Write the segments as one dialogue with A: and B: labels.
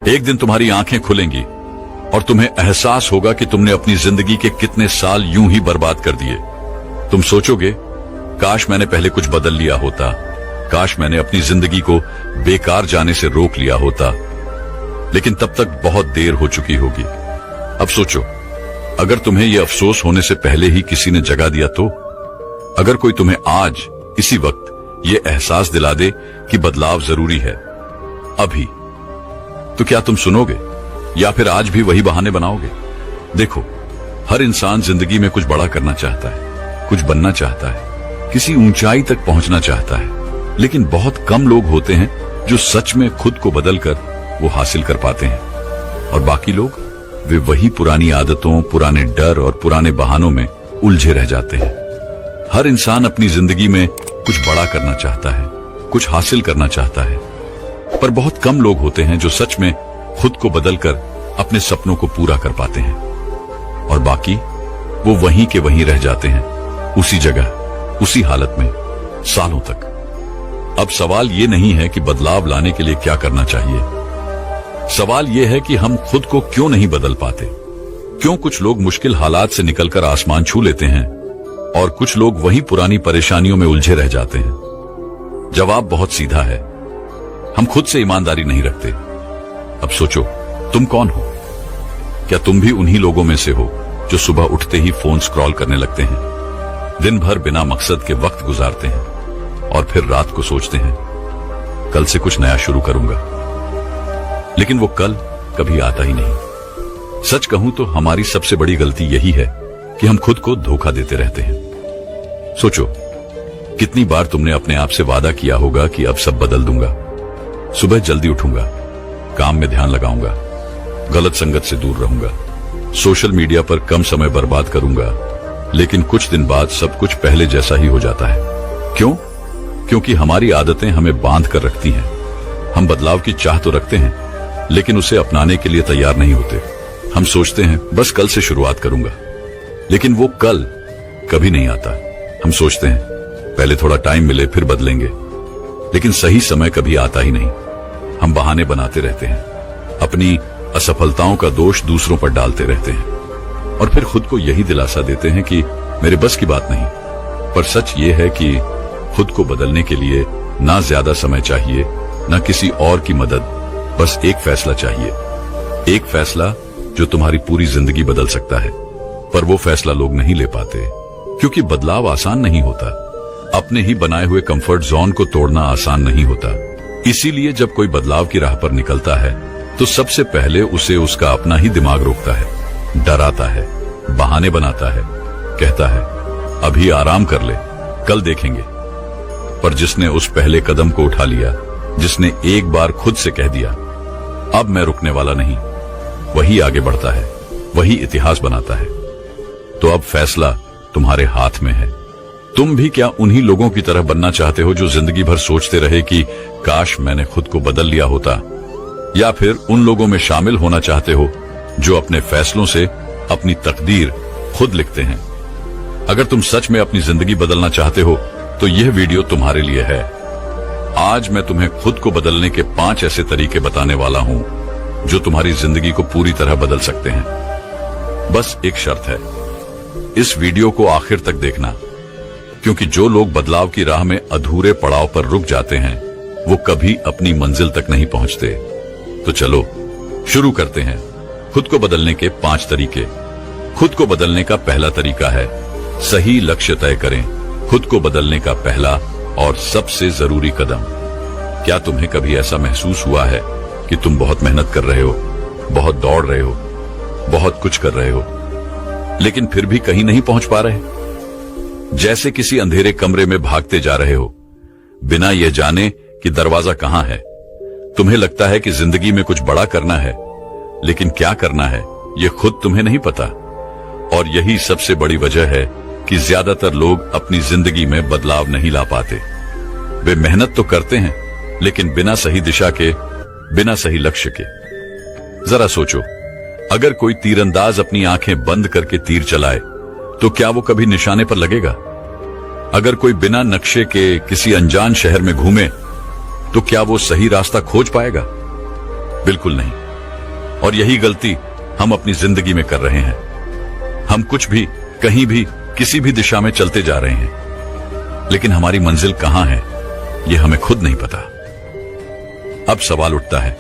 A: एक दिन तुम्हारी आंखें खुलेंगी और तुम्हें एहसास होगा कि तुमने अपनी जिंदगी के कितने साल यूं ही बर्बाद कर दिए। तुम सोचोगे, काश मैंने पहले कुछ बदल लिया होता, काश मैंने अपनी जिंदगी को बेकार जाने से रोक लिया होता। लेकिन तब तक बहुत देर हो चुकी होगी। अब सोचो, अगर तुम्हें यह अफसोस होने से पहले ही किसी ने जगा दिया तो? अगर कोई तुम्हें आज इसी वक्त ये एहसास दिला दे कि बदलाव जरूरी है अभी, तो क्या तुम सुनोगे या फिर आज भी वही बहाने बनाओगे? देखो, हर इंसान जिंदगी में कुछ बड़ा करना चाहता है, कुछ बनना चाहता है, किसी ऊंचाई तक पहुंचना चाहता है, लेकिन बहुत कम लोग होते हैं जो सच में खुद को बदलकर वो हासिल कर पाते हैं। और बाकी लोग, वे वही पुरानी आदतों, पुराने डर और पुराने बहानों में उलझे रह जाते हैं। हर इंसान अपनी जिंदगी में कुछ बड़ा करना चाहता है, कुछ हासिल करना चाहता है, पर बहुत कम लोग होते हैं जो सच में खुद को बदलकर अपने सपनों को पूरा कर पाते हैं। और बाकी वो वहीं के वहीं रह जाते हैं, उसी जगह, उसी हालत में, सालों तक। अब सवाल ये नहीं है कि बदलाव लाने के लिए क्या करना चाहिए, सवाल यह है कि हम खुद को क्यों नहीं बदल पाते। क्यों कुछ लोग मुश्किल हालात से निकलकर आसमान छू लेते हैं और कुछ लोग वही पुरानी परेशानियों में उलझे रह जाते हैं? जवाब बहुत सीधा है, हम खुद से ईमानदारी नहीं रखते। अब सोचो, तुम कौन हो? क्या तुम भी उन्हीं लोगों में से हो जो सुबह उठते ही फोन स्क्रॉल करने लगते हैं, दिन भर बिना मकसद के वक्त गुजारते हैं और फिर रात को सोचते हैं कल से कुछ नया शुरू करूंगा, लेकिन वो कल कभी आता ही नहीं? सच कहूं तो हमारी सबसे बड़ी गलती यही है कि हम खुद को धोखा देते रहते हैं। सोचो, कितनी बार तुमने अपने आप से वादा किया होगा कि अब सब बदल दूंगा, सुबह जल्दी उठूंगा, काम में ध्यान लगाऊंगा, गलत संगत से दूर रहूंगा, सोशल मीडिया पर कम समय बर्बाद करूंगा, लेकिन कुछ दिन बाद सब कुछ पहले जैसा ही हो जाता है। क्यों? क्योंकि हमारी आदतें हमें बांध कर रखती हैं। हम बदलाव की चाह तो रखते हैं, लेकिन उसे अपनाने के लिए तैयार नहीं होते। हम सोचते हैं बस कल से शुरुआत करूंगा, लेकिन वो कल कभी नहीं आता। हम सोचते हैं पहले थोड़ा टाइम मिले फिर बदलेंगे, लेकिन सही समय कभी आता ही नहीं। हम बहाने बनाते रहते हैं, अपनी असफलताओं का दोष दूसरों पर डालते रहते हैं और फिर खुद को यही दिलासा देते हैं कि मेरे बस की बात नहीं। पर सच ये है कि खुद को बदलने के लिए ना ज्यादा समय चाहिए, ना किसी और की मदद, बस एक फैसला चाहिए। एक फैसला जो तुम्हारी पूरी जिंदगी बदल सकता है। पर वो फैसला लोग नहीं ले पाते, क्योंकि बदलाव आसान नहीं होता। अपने ही बनाए हुए कंफर्ट जोन को तोड़ना आसान नहीं होता। इसीलिए जब कोई बदलाव की राह पर निकलता है तो सबसे पहले उसे उसका अपना ही दिमाग रोकता है, डराता है, बहाने बनाता है, कहता है अभी आराम कर ले, कल देखेंगे। पर जिसने उस पहले कदम को उठा लिया, जिसने एक बार खुद से कह दिया अब मैं रुकने वाला नहीं, वही आगे बढ़ता है, वही इतिहास बनाता है। तो अब फैसला तुम्हारे हाथ में है। तुम भी क्या उन्हीं लोगों की तरह बनना चाहते हो जो जिंदगी भर सोचते रहे कि काश मैंने खुद को बदल लिया होता, या फिर उन लोगों में शामिल होना चाहते हो जो अपने फैसलों से अपनी तकदीर खुद लिखते हैं? अगर तुम सच में अपनी जिंदगी बदलना चाहते हो तो यह वीडियो तुम्हारे लिए है। आज मैं तुम्हें खुद को बदलने के 5 ऐसे तरीके बताने वाला हूं जो तुम्हारी जिंदगी को पूरी तरह बदल सकते हैं। बस एक शर्त है, इस वीडियो को आखिर तक देखना, क्योंकि जो लोग बदलाव की राह में अधूरे पड़ाव पर रुक जाते हैं वो कभी अपनी मंजिल तक नहीं पहुंचते। तो चलो शुरू करते हैं खुद को बदलने के 5 तरीके। खुद को बदलने का पहला तरीका है सही लक्ष्य तय करें। खुद को बदलने का पहला और सबसे जरूरी कदम। क्या तुम्हें कभी ऐसा महसूस हुआ है कि तुम बहुत मेहनत कर रहे हो, बहुत दौड़ रहे हो, बहुत कुछ कर रहे हो, लेकिन फिर भी कहीं नहीं पहुंच पा रहे? जैसे किसी अंधेरे कमरे में भागते जा रहे हो, बिना यह जाने कि दरवाजा कहां है। तुम्हें लगता है कि जिंदगी में कुछ बड़ा करना है, लेकिन क्या करना है यह खुद तुम्हें नहीं पता। और यही सबसे बड़ी वजह है कि ज्यादातर लोग अपनी जिंदगी में बदलाव नहीं ला पाते। वे मेहनत तो करते हैं, लेकिन बिना सही दिशा के, बिना सही लक्ष्य के। जरा सोचो, अगर कोई तीरंदाज अपनी आंखें बंद करके तीर चलाए तो क्या वो कभी निशाने पर लगेगा? अगर कोई बिना नक्शे के किसी अनजान शहर में घूमे तो क्या वो सही रास्ता खोज पाएगा? बिल्कुल नहीं। और यही गलती हम अपनी जिंदगी में कर रहे हैं। हम कुछ भी, कहीं भी, किसी भी दिशा में चलते जा रहे हैं, लेकिन हमारी मंजिल कहां है यह हमें खुद नहीं पता। अब सवाल उठता है,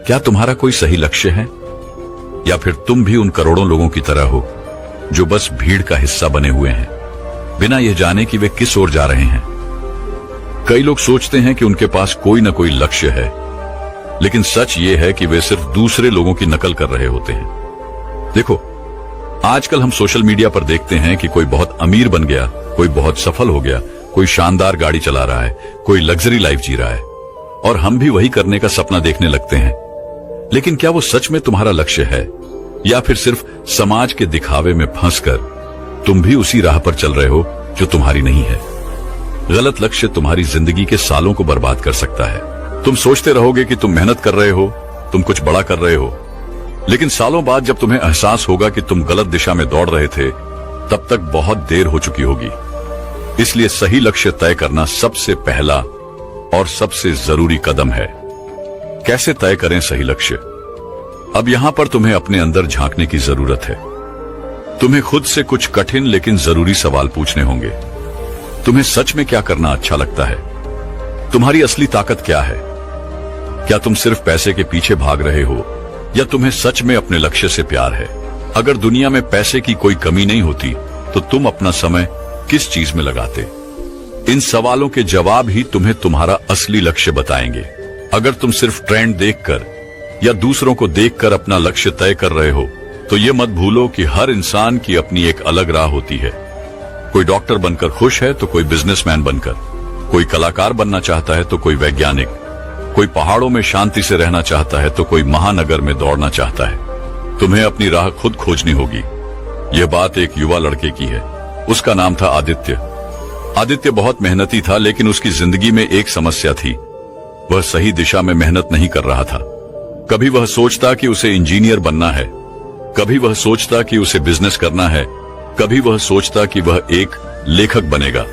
A: क्या तुम्हारा कोई सही लक्ष्य है, या फिर तुम भी उन करोड़ों लोगों की तरह हो जो बस भीड़ का हिस्सा बने हुए हैं, बिना यह जाने कि वे किस ओर जा रहे हैं। कई लोग सोचते हैं कि उनके पास कोई ना कोई लक्ष्य है, लेकिन सच ये है कि वे सिर्फ दूसरे लोगों की नकल कर रहे होते हैं। देखो, आजकल हम सोशल मीडिया पर देखते हैं कि कोई बहुत अमीर बन गया, कोई बहुत सफल हो गया, कोई शानदार गाड़ी चला रहा है, कोई लग्जरी लाइफ जी रहा है, और हम भी वही करने का सपना देखने लगते हैं। लेकिन क्या वो सच में तुम्हारा लक्ष्य है, या फिर सिर्फ समाज के दिखावे में फंसकर तुम भी उसी राह पर चल रहे हो जो तुम्हारी नहीं है? गलत लक्ष्य तुम्हारी जिंदगी के सालों को बर्बाद कर सकता है। तुम सोचते रहोगे कि तुम मेहनत कर रहे हो, तुम कुछ बड़ा कर रहे हो, लेकिन सालों बाद जब तुम्हें एहसास होगा कि तुम गलत दिशा में दौड़ रहे थे, तब तक बहुत देर हो चुकी होगी। इसलिए सही लक्ष्य तय करना सबसे पहला और सबसे जरूरी कदम है। कैसे तय करें सही लक्ष्य? अब यहां पर तुम्हें अपने अंदर झांकने की जरूरत है। तुम्हें खुद से कुछ कठिन लेकिन जरूरी सवाल पूछने होंगे। तुम्हें सच में क्या करना अच्छा लगता है? तुम्हारी असली ताकत क्या है? क्या तुम सिर्फ पैसे के पीछे भाग रहे हो, या तुम्हें सच में अपने लक्ष्य से प्यार है? अगर दुनिया में पैसे की कोई कमी नहीं होती, तो तुम अपना समय किस चीज में लगाते? इन सवालों के जवाब ही तुम्हें तुम्हारा असली लक्ष्य बताएंगे। अगर तुम सिर्फ ट्रेंड देखकर या दूसरों को देखकर अपना लक्ष्य तय कर रहे हो, तो ये मत भूलो कि हर इंसान की अपनी एक अलग राह होती है। कोई डॉक्टर बनकर खुश है तो कोई बिजनेसमैन बनकर, कोई कलाकार बनना चाहता है तो कोई वैज्ञानिक, कोई पहाड़ों में शांति से रहना चाहता है तो कोई महानगर में दौड़ना चाहता है। तुम्हें अपनी राह खुद खोजनी होगी। यह बात एक युवा लड़के की है। उसका नाम था आदित्य। आदित्य बहुत मेहनती था, लेकिन उसकी जिंदगी में एक समस्या थी। वह सही दिशा में मेहनत नहीं कर रहा था। कभी वह सोचता कि उसे इंजीनियर बनना है, कभी वह सोचता कि उसे बिजनेस करना है, कभी वह सोचता कि वह एक लेखक बनेगा।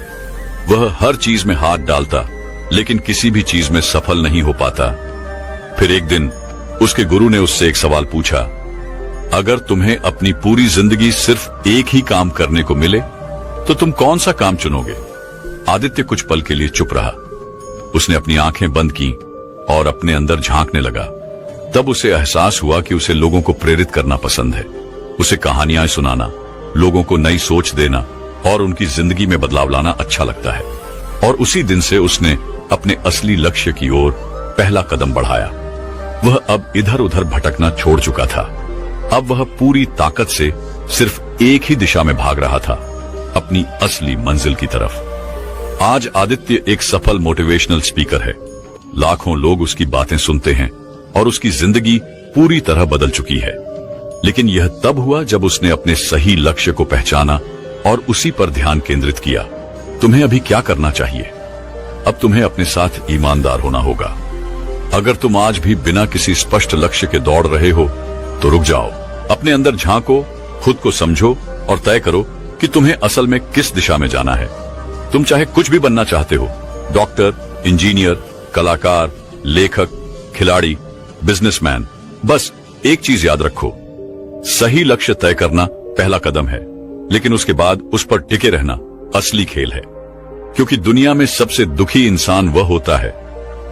A: वह हर चीज में हाथ डालता, लेकिन किसी भी चीज में सफल नहीं हो पाता। फिर एक दिन उसके गुरु ने उससे एक सवाल पूछा, अगर तुम्हें अपनी पूरी जिंदगी सिर्फ एक ही काम करने को मिले, तो तुम कौन सा काम चुनोगे? आदित्य कुछ पल के लिए चुप रहा। उसने अपनी आंखें बंद की और अपने अंदर झांकने लगा। तब उसे एहसास हुआ कि उसे लोगों को प्रेरित करना पसंद है। उसे कहानियां सुनाना, लोगों को नई सोच देना और उनकी जिंदगी में बदलाव लाना अच्छा लगता है। और उसी दिन से उसने अपने असली लक्ष्य की ओर पहला कदम बढ़ाया। वह अब इधर उधर भटकना छोड़ चुका था। अब वह पूरी ताकत से सिर्फ एक ही दिशा में भाग रहा था, अपनी असली मंजिल की तरफ। आज आदित्य एक सफल मोटिवेशनल स्पीकर है। लाखों लोग उसकी बातें सुनते हैं और उसकी जिंदगी पूरी तरह बदल चुकी है। लेकिन यह तब हुआ जब उसने अपने सही लक्ष्य को पहचाना और उसी पर ध्यान केंद्रित किया। तुम्हें अभी क्या करना चाहिए? अब तुम्हें अपने साथ ईमानदार होना होगा। अगर तुम आज भी बिना किसी स्पष्ट लक्ष्य के दौड़ रहे हो, तो रुक जाओ, अपने अंदर झांको, खुद को समझो और तय करो कि तुम्हें असल में किस दिशा में जाना है। तुम चाहे कुछ भी बनना चाहते हो, डॉक्टर, इंजीनियर, कलाकार, लेखक, खिलाड़ी, बिजनेसमैन, बस एक चीज याद रखो, सही लक्ष्य तय करना पहला कदम है, लेकिन उसके बाद उस पर टिके रहना असली खेल है। क्योंकि दुनिया में सबसे दुखी इंसान वह होता है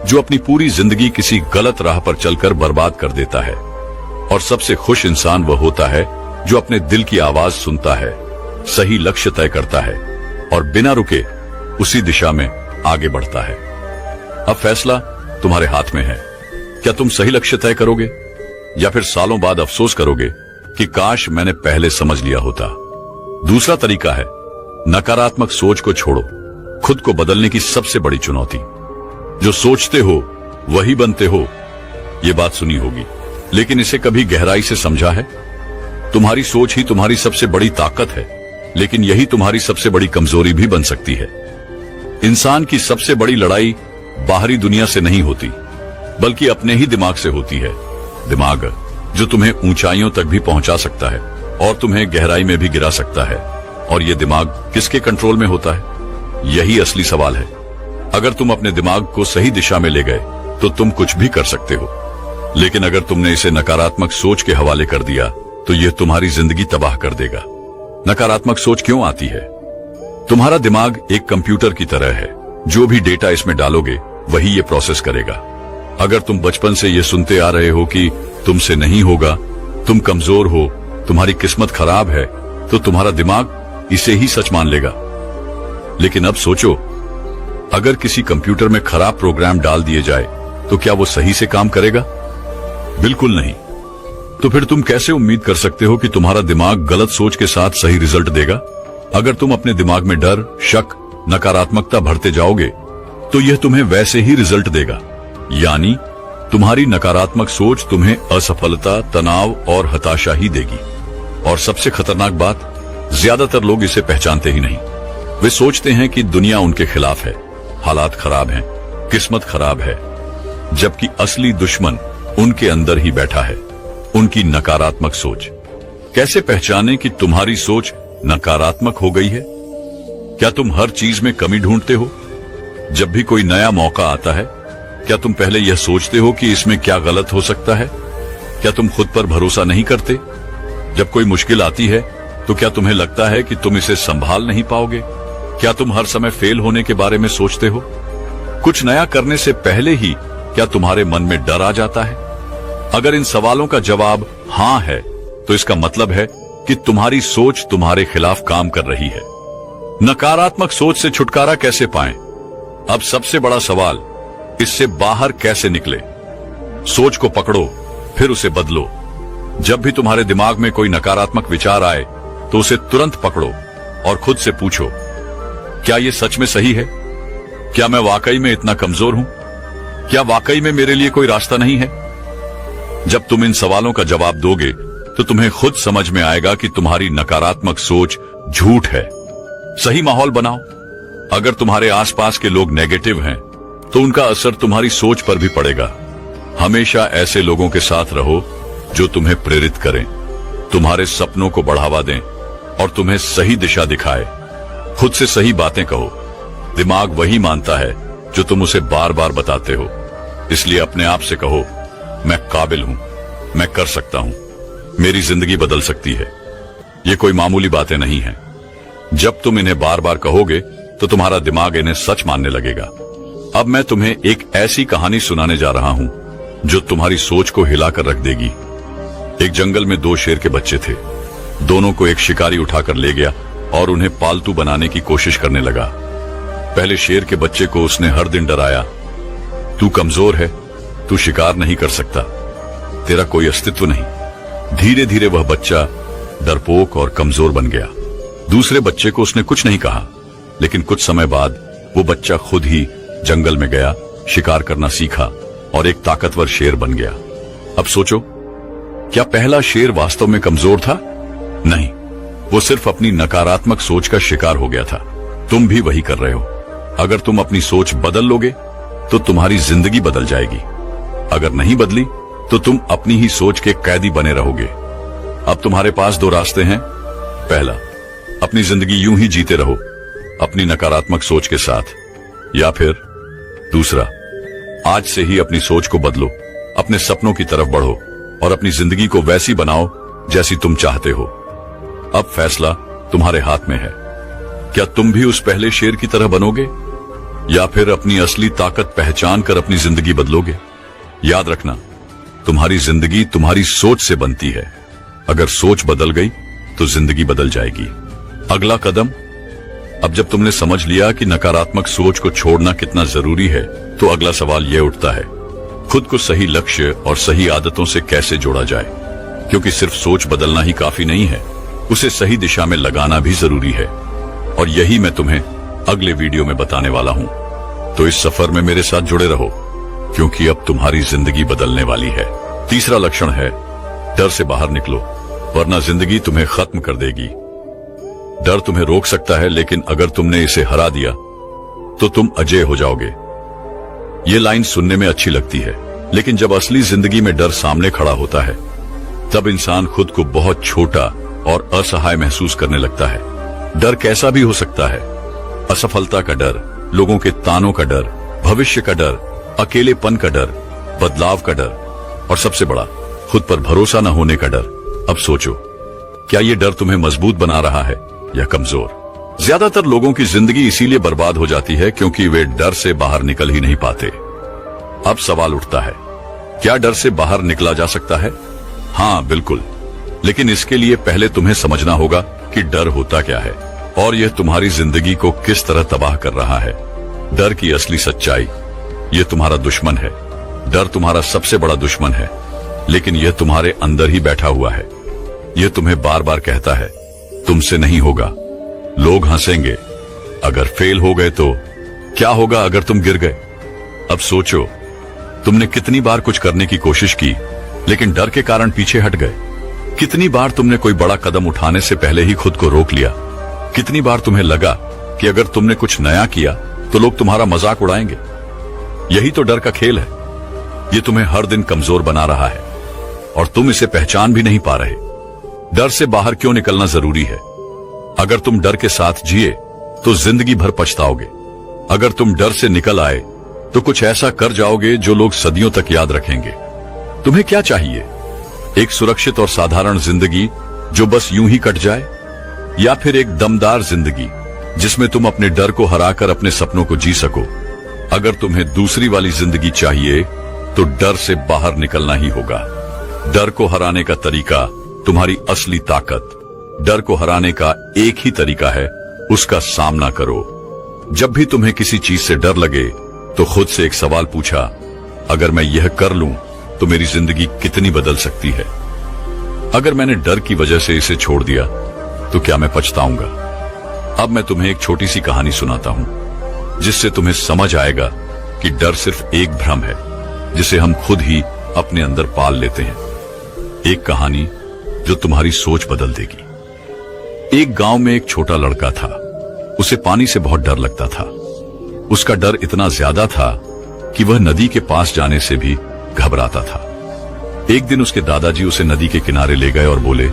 A: जो अपनी पूरी जिंदगी किसी गलत राह पर चलकर बर्बाद कर देता है, और सबसे खुश इंसान वह होता है जो अपने दिल की आवाज सुनता है, सही लक्ष्य तय करता है और बिना रुके उसी दिशा में आगे बढ़ता है। अब फैसला तुम्हारे हाथ में है। क्या तुम सही लक्ष्य तय करोगे, या फिर सालों बाद अफसोस करोगे कि काश मैंने पहले समझ लिया होता? दूसरा तरीका है नकारात्मक सोच को छोड़ो। खुद को बदलने की सबसे बड़ी चुनौती, जो सोचते हो वही बनते हो, ये बात सुनी होगी, लेकिन इसे कभी गहराई से समझा है? तुम्हारी सोच ही तुम्हारी सबसे बड़ी ताकत है, लेकिन यही तुम्हारी सबसे बड़ी कमजोरी भी बन सकती है। इंसान की सबसे बड़ी लड़ाई बाहरी दुनिया से नहीं होती, बल्कि अपने ही दिमाग से होती है। दिमाग जो तुम्हें ऊंचाइयों तक भी पहुंचा सकता है और तुम्हें गहराई में भी गिरा सकता है। और यह दिमाग किसके कंट्रोल में होता है? यही असली सवाल है। अगर तुम अपने दिमाग को सही दिशा में ले गए, तो तुम कुछ भी कर सकते हो। लेकिन अगर तुमने इसे नकारात्मक सोच के हवाले कर दिया तो यह तुम्हारी जिंदगी तबाह कर देगा। नकारात्मक सोच क्यों आती है? तुम्हारा दिमाग एक कंप्यूटर की तरह है, जो भी डेटा इसमें डालोगे वही ये प्रोसेस करेगा। अगर तुम बचपन से ये सुनते आ रहे हो कि तुमसे नहीं होगा, तुम कमजोर हो, तुम्हारी किस्मत खराब है, तो तुम्हारा दिमाग इसे ही सच मान लेगा। लेकिन अब सोचो, अगर किसी कंप्यूटर में खराब प्रोग्राम डाल दिए जाए तो क्या वो सही से काम करेगा? बिल्कुल नहीं। तो फिर तुम कैसे उम्मीद कर सकते हो कि तुम्हारा दिमाग गलत सोच के साथ सही रिजल्ट देगा? अगर तुम अपने दिमाग में डर, शक, नकारात्मकता भरते जाओगे तो यह तुम्हें वैसे ही रिजल्ट देगा। यानी तुम्हारी नकारात्मक सोच तुम्हें असफलता, तनाव और हताशा ही देगी। और सबसे खतरनाक बात, ज्यादातर लोग इसे पहचानते ही नहीं। वे सोचते हैं कि दुनिया उनके खिलाफ है, हालात खराब हैं, किस्मत खराब है, जबकि असली दुश्मन उनके अंदर ही बैठा है, उनकी नकारात्मक सोच। कैसे पहचाने कि तुम्हारी सोच नकारात्मक हो गई है? क्या तुम हर चीज में कमी ढूंढते हो? जब भी कोई नया मौका आता है, क्या तुम पहले यह सोचते हो कि इसमें क्या गलत हो सकता है? क्या तुम खुद पर भरोसा नहीं करते? जब कोई मुश्किल आती है तो क्या तुम्हें लगता है कि तुम इसे संभाल नहीं पाओगे? क्या तुम हर समय फेल होने के बारे में सोचते हो? कुछ नया करने से पहले ही क्या तुम्हारे मन में डर आ जाता है? अगर इन सवालों का जवाब हां है तो इसका मतलब है कि तुम्हारी सोच तुम्हारे खिलाफ काम कर रही है। नकारात्मक सोच से छुटकारा कैसे पाएं? अब सबसे बड़ा सवाल, इससे बाहर कैसे निकले? सोच को पकड़ो, फिर उसे बदलो। जब भी तुम्हारे दिमाग में कोई नकारात्मक विचार आए तो उसे तुरंत पकड़ो और खुद से पूछो, क्या यह सच में सही है? क्या मैं वाकई में इतना कमजोर हूं? क्या वाकई में मेरे लिए कोई रास्ता नहीं है? जब तुम इन सवालों का जवाब दोगे तो तुम्हें खुद समझ में आएगा कि तुम्हारी नकारात्मक सोच झूठ है। सही माहौल बनाओ। अगर तुम्हारे आसपास के लोग नेगेटिव हैं तो उनका असर तुम्हारी सोच पर भी पड़ेगा। हमेशा ऐसे लोगों के साथ रहो जो तुम्हें प्रेरित करें, तुम्हारे सपनों को बढ़ावा दें और तुम्हें सही दिशा दिखाए। खुद से सही बातें कहो। दिमाग वही मानता है जो तुम उसे बार बार बताते हो। इसलिए अपने आप से कहो, मैं काबिल हूं, मैं कर सकता हूं, मेरी जिंदगी बदल सकती है। ये कोई मामूली बातें नहीं हैं। जब तुम इन्हें बार बार कहोगे तो तुम्हारा दिमाग इन्हें सच मानने लगेगा। अब मैं तुम्हें एक ऐसी कहानी सुनाने जा रहा हूं जो तुम्हारी सोच को हिलाकर रख देगी। एक जंगल में दो शेर के बच्चे थे। दोनों को एक शिकारी उठाकर ले गया और उन्हें पालतू बनाने की कोशिश करने लगा। पहले शेर के बच्चे को उसने हर दिन डराया, तू कमजोर है, तू शिकार नहीं कर सकता, तेरा कोई अस्तित्व नहीं। धीरे धीरे वह बच्चा डरपोक और कमजोर बन गया। दूसरे बच्चे को उसने कुछ नहीं कहा, लेकिन कुछ समय बाद वो बच्चा खुद ही जंगल में गया, शिकार करना सीखा और एक ताकतवर शेर बन गया। अब सोचो, क्या पहला शेर वास्तव में कमजोर था? नहीं, वो सिर्फ अपनी नकारात्मक सोच का शिकार हो गया था। तुम भी वही कर रहे हो। अगर तुम अपनी सोच बदल लोगे तो तुम्हारी जिंदगी बदल जाएगी। अगर नहीं बदली तो तुम अपनी ही सोच के कैदी बने रहोगे। अब तुम्हारे पास दो रास्ते हैं। पहला, अपनी जिंदगी यूं ही जीते रहो अपनी नकारात्मक सोच के साथ, या फिर दूसरा, आज से ही अपनी सोच को बदलो, अपने सपनों की तरफ बढ़ो और अपनी जिंदगी को वैसी बनाओ जैसी तुम चाहते हो। अब फैसला तुम्हारे हाथ में है। क्या तुम भी उस पहले शेर की तरह बनोगे या फिर अपनी असली ताकत पहचान कर अपनी जिंदगी बदलोगे? याद रखना, तुम्हारी जिंदगी तुम्हारी सोच से बनती है। अगर सोच बदल गई तो जिंदगी बदल जाएगी। अगला कदम, अब जब तुमने समझ लिया कि नकारात्मक सोच को छोड़ना कितना जरूरी है, तो अगला सवाल यह उठता है, खुद को सही लक्ष्य और सही आदतों से कैसे जोड़ा जाए? क्योंकि सिर्फ सोच बदलना ही काफी नहीं है, उसे सही दिशा में लगाना भी जरूरी है। और यही मैं तुम्हें अगले वीडियो में बताने वाला हूं। तो इस सफर में मेरे साथ जुड़े रहो, क्योंकि अब तुम्हारी जिंदगी बदलने वाली है। तीसरा लक्षण है, डर से बाहर निकलो, वरना जिंदगी तुम्हें खत्म कर देगी। डर तुम्हें रोक सकता है, लेकिन अगर तुमने इसे हरा दिया तो तुम अजेय हो जाओगे। ये लाइन सुनने में अच्छी लगती है, लेकिन जब असली जिंदगी में डर सामने खड़ा होता है, तब इंसान खुद को बहुत छोटा और असहाय महसूस करने लगता है। डर कैसा भी हो सकता है। असफलता का डर, लोगों के तानों का डर, भविष्य का डर, अकेलेपन का डर, बदलाव का डर। और सबसे बड़ा, खुद पर भरोसा न होने का डर। अब सोचो, क्या ये डर तुम्हें मजबूत बना रहा है या कमजोर? ज्यादातर लोगों की जिंदगी इसीलिए बर्बाद हो जाती है क्योंकि वे डर से बाहर निकल ही नहीं पाते। अब सवाल उठता है, क्या डर से बाहर निकला जा सकता है? हाँ, बिल्कुल, लेकिन इसके लिए पहले तुम्हें समझना होगा कि डर होता क्या है और यह तुम्हारी जिंदगी को किस तरह तबाह कर रहा है। डर की असली सच्चाई, यह तुम्हारा दुश्मन है। डर तुम्हारा सबसे बड़ा दुश्मन है, लेकिन यह तुम्हारे अंदर ही बैठा हुआ है। यह तुम्हें बार बार कहता है, तुमसे नहीं होगा, लोग हंसेंगे, अगर फेल हो गए तो क्या होगा अगर तुम गिर गए। अब सोचो, तुमने कितनी बार कुछ करने की कोशिश की लेकिन डर के कारण पीछे हट गए। कितनी बार तुमने कोई बड़ा कदम उठाने से पहले ही खुद को रोक लिया। कितनी बार तुम्हें लगा कि अगर तुमने कुछ नया किया तो लोग तुम्हारा मजाक उड़ाएंगे। यही तो डर का खेल है। ये तुम्हें हर दिन कमजोर बना रहा है और तुम इसे पहचान भी नहीं पा रहे। डर से बाहर क्यों निकलना जरूरी है? अगर तुम डर के साथ जिए तो जिंदगी भर पछताओगे। अगर तुम डर से निकल आए तो कुछ ऐसा कर जाओगे जो लोग सदियों तक याद रखेंगे। तुम्हें क्या चाहिए? एक सुरक्षित और साधारण जिंदगी जो बस यूं ही कट जाए, या फिर एक दमदार जिंदगी जिसमें तुम अपने डर को हराकर अपने सपनों को जी सको? अगर तुम्हें दूसरी वाली जिंदगी चाहिए तो डर से बाहर निकलना ही होगा। डर को हराने का तरीका तुम्हारी असली ताकत। डर को हराने का एक ही तरीका है, उसका सामना करो। जब भी तुम्हें किसी चीज से डर लगे तो खुद से एक सवाल पूछा, अगर मैं यह कर लूं तो मेरी जिंदगी कितनी बदल सकती है? अगर मैंने डर की वजह से इसे छोड़ दिया तो क्या मैं पछताऊंगा? अब मैं तुम्हें एक छोटी सी कहानी सुनाता हूं जिससे तुम्हें समझ आएगा कि डर सिर्फ एक भ्रम है जिसे हम खुद ही अपने अंदर पाल लेते हैं। एक कहानी जो तुम्हारी सोच बदल देगी। एक गांव में एक छोटा लड़का था। उसे पानी से बहुत डर लगता था। उसका डर इतना ज्यादा था कि वह नदी के पास जाने से भी घबराता था। एक दिन उसके दादाजी उसे नदी के किनारे ले गए और बोले,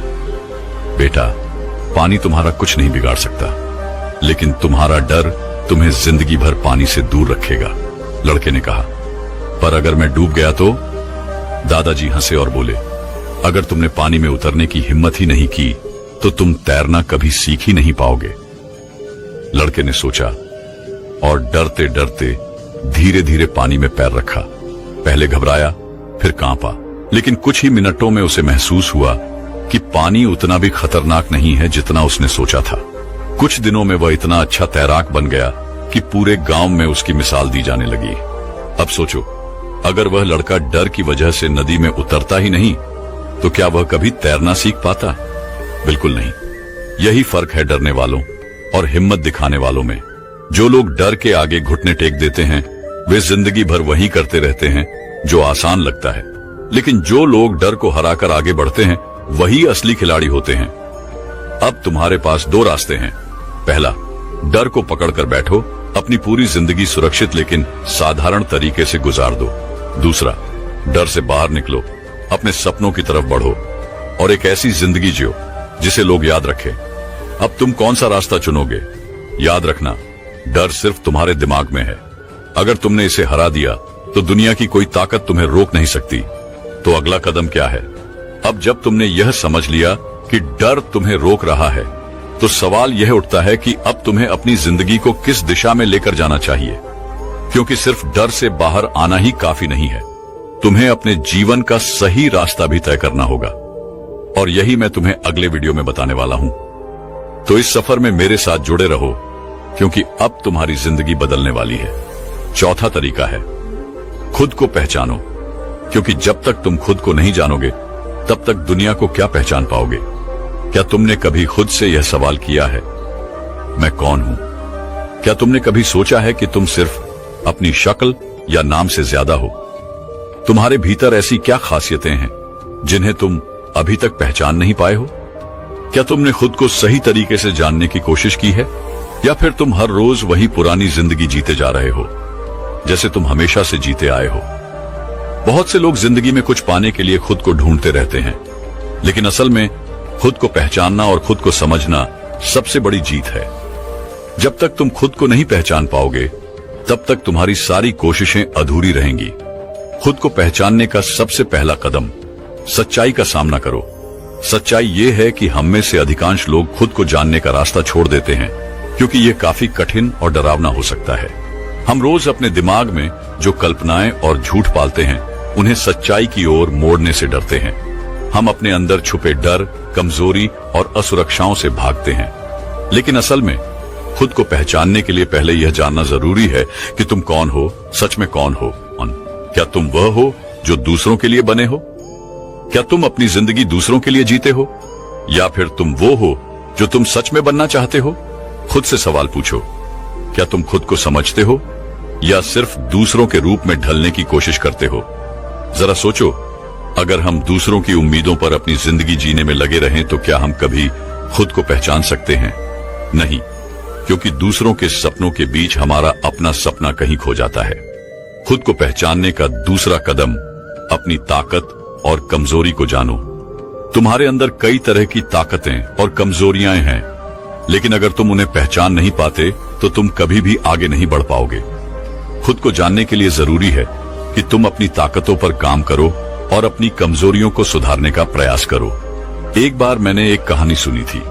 A: बेटा, पानी तुम्हारा कुछ नहीं बिगाड़ सकता, लेकिन तुम्हारा डर तुम्हें जिंदगी भर पानी से दूर रखेगा। लड़के ने कहा, पर अगर मैं डूब गया तो? दादाजी हंसे और बोले, अगर तुमने पानी में उतरने की हिम्मत ही नहीं की तो तुम तैरना कभी सीख ही नहीं पाओगे। लड़के ने सोचा और डरते डरते धीरे धीरे पानी में पैर रखा। पहले घबराया, फिर कांपा, लेकिन कुछ ही मिनटों में उसे महसूस हुआ कि पानी उतना भी खतरनाक नहीं है जितना उसने सोचा था। कुछ दिनों में वह इतना अच्छा तैराक बन गया कि पूरे गांव में उसकी मिसाल दी जाने लगी। अब सोचो, अगर वह लड़का डर की वजह से नदी में उतरता ही नहीं तो क्या वह कभी तैरना सीख पाता? बिल्कुल नहीं। यही फर्क है डरने वालों और हिम्मत दिखाने वालों में। जो लोग डर के आगे घुटने टेक देते हैं वे जिंदगी भर वही करते रहते हैं जो आसान लगता है, लेकिन जो लोग डर को हराकर आगे बढ़ते हैं वही असली खिलाड़ी होते हैं। अब तुम्हारे पास दो रास्ते हैं। पहला, डर को पकड़कर बैठो, अपनी पूरी जिंदगी सुरक्षित लेकिन साधारण तरीके से गुजार दो। दूसरा, डर से बाहर निकलो, अपने सपनों की तरफ बढ़ो और एक ऐसी जिंदगी जियो जिसे लोग याद रखें। अब तुम कौन सा रास्ता चुनोगे? याद रखना, डर सिर्फ तुम्हारे दिमाग में है। अगर तुमने इसे हरा दिया तो दुनिया की कोई ताकत तुम्हें रोक नहीं सकती। तो अगला कदम क्या है? अब जब तुमने यह समझ लिया कि डर तुम्हें रोक रहा है तो सवाल यह उठता है कि अब तुम्हें अपनी जिंदगी को किस दिशा में लेकर जाना चाहिए, क्योंकि सिर्फ डर से बाहर आना ही काफी नहीं है। तुम्हें अपने जीवन का सही रास्ता भी तय करना होगा और यही मैं तुम्हें अगले वीडियो में बताने वाला हूं। तो इस सफर में मेरे साथ जुड़े रहो, क्योंकि अब तुम्हारी जिंदगी बदलने वाली है। चौथा तरीका है, खुद को पहचानो, क्योंकि जब तक तुम खुद को नहीं जानोगे तब तक दुनिया को क्या पहचान पाओगे? क्या तुमने कभी खुद से यह सवाल किया है, मैं कौन हूं? क्या तुमने कभी सोचा है कि तुम सिर्फ अपनी शक्ल या नाम से ज्यादा हो? तुम्हारे भीतर ऐसी क्या खासियतें हैं जिन्हें तुम अभी तक पहचान नहीं पाए हो? क्या तुमने खुद को सही तरीके से जानने की कोशिश की है, या फिर तुम हर रोज वही पुरानी जिंदगी जीते जा रहे हो जैसे तुम हमेशा से जीते आए हो? बहुत से लोग जिंदगी में कुछ पाने के लिए खुद को ढूंढते रहते हैं, लेकिन असल में खुद को पहचानना और खुद को समझना सबसे बड़ी जीत है। जब तक तुम खुद को नहीं पहचान पाओगे तब तक तुम्हारी सारी कोशिशें अधूरी रहेंगी। खुद को पहचानने का सबसे पहला कदम सच्चाई का सामना करो। सच्चाई ये है कि हम में से अधिकांश लोग खुद को जानने का रास्ता छोड़ देते हैं, क्योंकि ये काफी कठिन और डरावना हो सकता है। हम रोज अपने दिमाग में जो कल्पनाएं और झूठ पालते हैं, उन्हें सच्चाई की ओर मोड़ने से डरते हैं। हम अपने अंदर छुपे डर, कमजोरी और असुरक्षाओं से भागते हैं। लेकिन असल में खुद को पहचानने के लिए पहले यह जानना जरूरी है कि तुम कौन हो, सच में कौन हो। क्या तुम वह हो जो दूसरों के लिए बने हो? क्या तुम अपनी जिंदगी दूसरों के लिए जीते हो, या फिर तुम वो हो जो तुम सच में बनना चाहते हो? खुद से सवाल पूछो, क्या तुम खुद को समझते हो या सिर्फ दूसरों के रूप में ढलने की कोशिश करते हो? जरा सोचो, अगर हम दूसरों की उम्मीदों पर अपनी जिंदगी जीने में लगे रहें तो क्या हम कभी खुद को पहचान सकते हैं? नहीं, क्योंकि दूसरों के सपनों के बीच हमारा अपना सपना कहीं खो जाता है। खुद को पहचानने का दूसरा कदम अपनी ताकत और कमजोरी को जानो। तुम्हारे अंदर कई तरह की ताकतें और कमजोरियां हैं, लेकिन अगर तुम उन्हें पहचान नहीं पाते तो तुम कभी भी आगे नहीं बढ़ पाओगे। खुद को जानने के लिए जरूरी है कि तुम अपनी ताकतों पर काम करो और अपनी कमजोरियों को सुधारने का प्रयास करो। एक बार मैंने एक कहानी सुनी थी।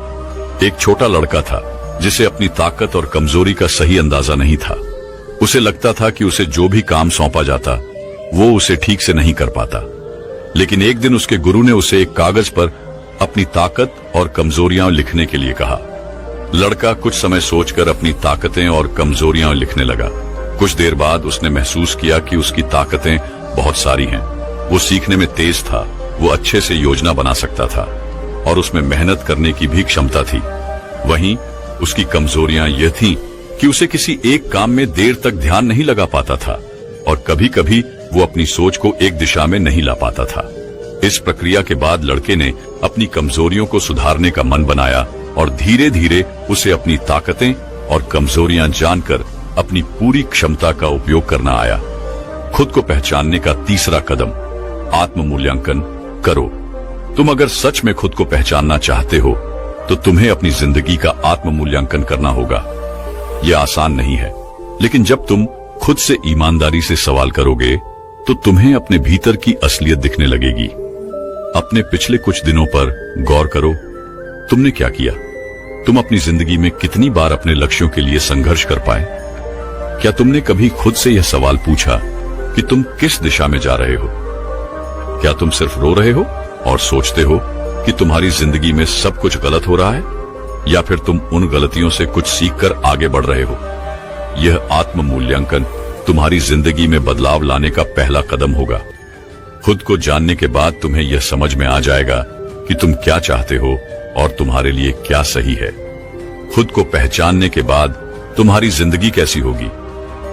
A: एक छोटा लड़का था जिसे अपनी ताकत और कमजोरी का सही अंदाजा नहीं था। उसे लगता था कि उसे जो भी काम सौंपा जाता वो उसे ठीक से नहीं कर पाता। लेकिन एक दिन उसके गुरु ने उसे एक कागज पर अपनी ताकत और कमजोरियां लिखने के लिए कहा। लड़का कुछ समय सोचकर अपनी ताकतें और कमजोरियां लिखने लगा। कुछ देर बाद उसने महसूस किया कि उसकी ताकतें बहुत सारी हैं। वो सीखने में तेज था, वो अच्छे से योजना बना सकता था और उसमें मेहनत करने की भी क्षमता थी। वहीं उसकी कमजोरियां यह थीं कि उसे किसी एक काम में देर तक ध्यान नहीं लगा पाता था और कभी कभी वो अपनी सोच को एक दिशा में नहीं ला पाता था। इस प्रक्रिया के बाद लड़के ने अपनी कमजोरियों को सुधारने का मन बनाया और धीरे धीरे उसे अपनी ताकतें और कमजोरियां जानकर अपनी पूरी क्षमता का उपयोग करना आया। खुद को पहचानने का तीसरा कदम आत्म मूल्यांकन करो। तुम अगर सच में खुद को पहचानना चाहते हो तो तुम्हें अपनी जिंदगी का आत्म मूल्यांकन करना होगा। यह आसान नहीं है, लेकिन जब तुम खुद से ईमानदारी से सवाल करोगे तो तुम्हें अपने भीतर की असलियत दिखने लगेगी। अपने पिछले कुछ दिनों पर गौर करो। तुमने क्या किया? तुम अपनी जिंदगी में कितनी बार अपने लक्ष्यों के लिए संघर्ष कर पाए? क्या तुमने कभी खुद से यह सवाल पूछा कि तुम किस दिशा में जा रहे हो? क्या तुम सिर्फ रो रहे हो और सोचते हो कि तुम्हारी जिंदगी में सब कुछ गलत हो रहा है, या फिर तुम उन गलतियों से कुछ सीखकर आगे बढ़ रहे हो? यह आत्म मूल्यांकन तुम्हारी जिंदगी में बदलाव लाने का पहला कदम होगा। खुद को जानने के बाद तुम्हें यह समझ में आ जाएगा कि तुम क्या चाहते हो और तुम्हारे लिए क्या सही है। खुद को पहचानने के बाद तुम्हारी जिंदगी कैसी होगी?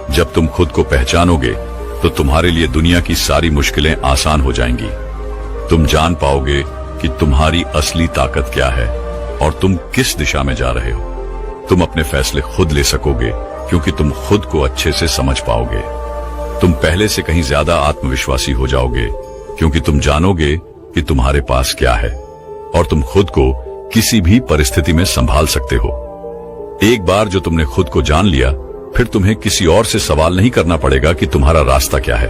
A: जब तुम खुद को पहचानोगे तो तुम्हारे लिए दुनिया की सारी मुश्किलें आसान हो जाएंगी। तुम जान पाओगे कि तुम्हारी असली ताकत क्या है और तुम किस दिशा में जा रहे हो। तुम अपने फैसले खुद ले सकोगे क्योंकि तुम खुद को अच्छे से समझ पाओगे। तुम पहले से कहीं ज्यादा आत्मविश्वासी हो जाओगे क्योंकि तुम जानोगे कि तुम्हारे पास क्या है और तुम खुद को किसी भी परिस्थिति में संभाल सकते हो। एक बार जो तुमने खुद को जान लिया, फिर तुम्हें किसी और से सवाल नहीं करना पड़ेगा कि तुम्हारा रास्ता क्या है।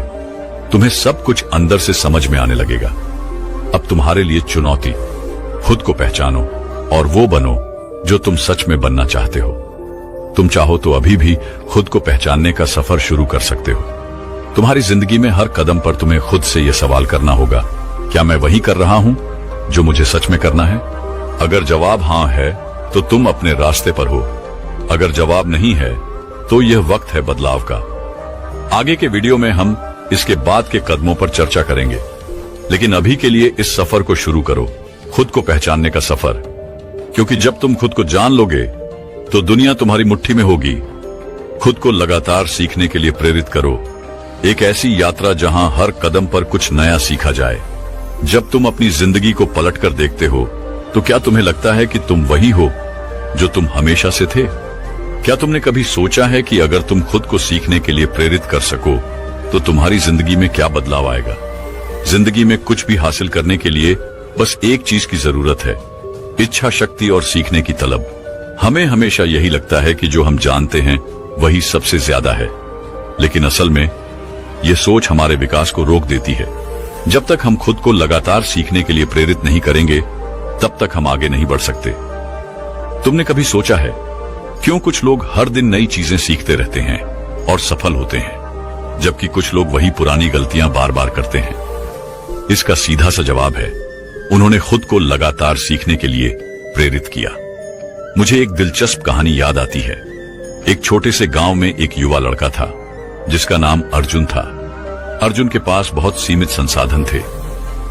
A: तुम्हें सब कुछ अंदर से समझ में आने लगेगा। अब तुम्हारे लिए चुनौती, खुद को पहचानो और वो बनो जो तुम सच में बनना चाहते हो। तुम चाहो तो अभी भी खुद को पहचानने का सफर शुरू कर सकते हो। तुम्हारी जिंदगी में हर कदम पर तुम्हें खुद से यह सवाल करना होगा, क्या मैं वही कर रहा हूं जो मुझे सच में करना है? अगर जवाब हां है तो तुम अपने रास्ते पर हो। अगर जवाब नहीं है तो यह वक्त है बदलाव का। आगे के वीडियो में हम इसके बाद के कदमों पर चर्चा करेंगे, लेकिन अभी के लिए इस सफर को शुरू करो, खुद को पहचानने का सफर। क्योंकि जब तुम खुद को जान लोगे तो दुनिया तुम्हारी मुट्ठी में होगी। खुद को लगातार सीखने के लिए प्रेरित करो, एक ऐसी यात्रा जहां हर कदम पर कुछ नया सीखा जाए। जब तुम अपनी जिंदगी को पलटकर देखते हो तो क्या तुम्हें लगता है कि तुम वही हो जो तुम हमेशा से थे? क्या तुमने कभी सोचा है कि अगर तुम खुद को सीखने के लिए प्रेरित कर सको तो तुम्हारी जिंदगी में क्या बदलाव आएगा? जिंदगी में कुछ भी हासिल करने के लिए बस एक चीज की जरूरत है, इच्छा शक्ति और सीखने की तलब। हमें हमेशा यही लगता है कि जो हम जानते हैं वही सबसे ज्यादा है, लेकिन असल में ये सोच हमारे विकास को रोक देती है। जब तक हम खुद को लगातार सीखने के लिए प्रेरित नहीं करेंगे, तब तक हम आगे नहीं बढ़ सकते। तुमने कभी सोचा है क्यों कुछ लोग हर दिन नई चीजें सीखते रहते हैं और सफल होते हैं, जबकि कुछ लोग वही पुरानी गलतियां बार बार करते हैं? इसका सीधा सा जवाब है, उन्होंने खुद को लगातार सीखने के लिए प्रेरित किया। मुझे एक दिलचस्प कहानी याद आती है। एक छोटे से गांव में एक युवा लड़का था जिसका नाम अर्जुन था। अर्जुन के पास बहुत सीमित संसाधन थे,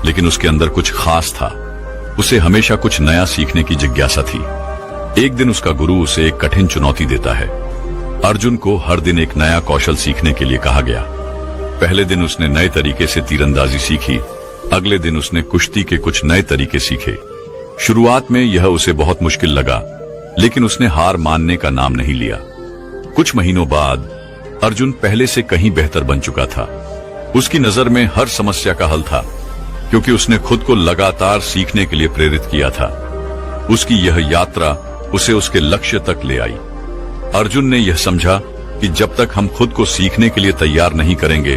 A: लेकिन उसके अंदर कुछ खास था। उसे हमेशा कुछ नया सीखने की जिज्ञासा थी। एक दिन उसका गुरु उसे एक कठिन चुनौती देता है। अर्जुन को हर दिन एक नया कौशल सीखने के लिए कहा गया। पहले दिन उसने नए तरीके से तीरंदाजी सीखी। अगले दिन उसने कुश्ती के कुछ नए तरीके सीखे। शुरुआत में यह उसे बहुत मुश्किल लगा, लेकिन उसने हार मानने का नाम नहीं लिया। कुछ महीनों बाद अर्जुन पहले से कहीं बेहतर बन चुका था। उसकी नजर में हर समस्या का हल था, क्योंकि उसने खुद को लगातार सीखने के लिए प्रेरित किया था। उसकी यह यात्रा उसे उसके लक्ष्य तक ले आई। अर्जुन ने यह समझा कि जब तक हम खुद को सीखने के लिए तैयार नहीं करेंगे,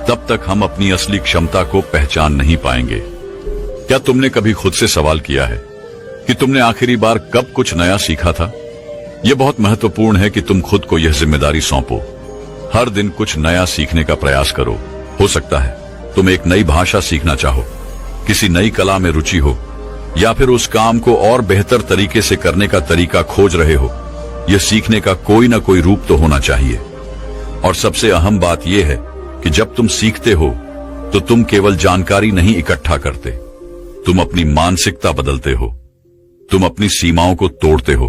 A: तब तक हम अपनी असली क्षमता को पहचान नहीं पाएंगे। क्या तुमने कभी खुद से सवाल किया है कि तुमने आखिरी बार कब कुछ नया सीखा था? यह बहुत महत्वपूर्ण है कि तुम खुद को यह जिम्मेदारी सौंपो। हर दिन कुछ नया सीखने का प्रयास करो। हो सकता है तुम एक नई भाषा सीखना चाहो, किसी नई कला में रुचि हो, या फिर उस काम को और बेहतर तरीके से करने का तरीका खोज रहे हो। यह सीखने का कोई ना कोई रूप तो होना चाहिए। और सबसे अहम बात यह है कि जब तुम सीखते हो तो तुम केवल जानकारी नहीं इकट्ठा करते, तुम अपनी मानसिकता बदलते हो, तुम अपनी सीमाओं को तोड़ते हो।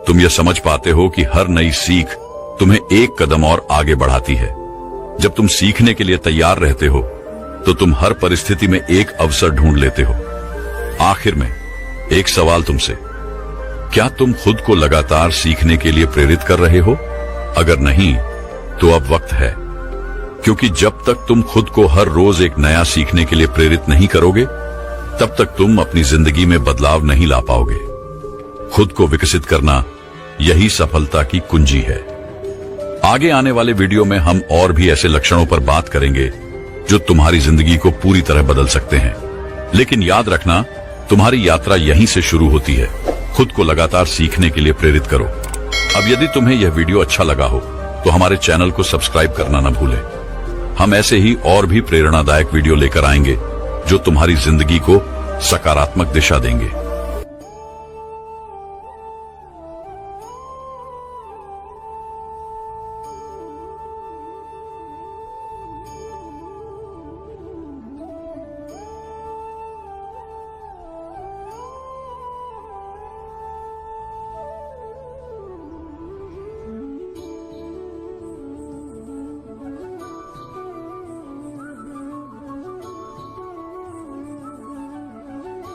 A: तुम यह समझ पाते हो कि हर नई सीख तुम्हें एक कदम और आगे बढ़ाती है। जब तुम सीखने के लिए तैयार रहते हो तो तुम हर परिस्थिति में एक अवसर ढूंढ लेते हो। आखिर में एक सवाल तुमसे, क्या तुम खुद को लगातार सीखने के लिए प्रेरित कर रहे हो? अगर नहीं, तो अब वक्त है, क्योंकि जब तक तुम खुद को हर रोज एक नया सीखने के लिए प्रेरित नहीं करोगे, तब तक तुम अपनी जिंदगी में बदलाव नहीं ला पाओगे। खुद को विकसित करना यही सफलता की कुंजी है। आगे आने वाले वीडियो में हम और भी ऐसे लक्षणों पर बात करेंगे जो तुम्हारी जिंदगी को पूरी तरह बदल सकते हैं। लेकिन याद रखना, तुम्हारी यात्रा यहीं से शुरू होती है। खुद को लगातार सीखने के लिए प्रेरित करो। अब यदि तुम्हें यह वीडियो अच्छा लगा हो तो हमारे चैनल को सब्सक्राइब करना न भूलें। हम ऐसे ही और भी प्रेरणादायक वीडियो लेकर आएंगे जो तुम्हारी जिंदगी को सकारात्मक दिशा देंगे।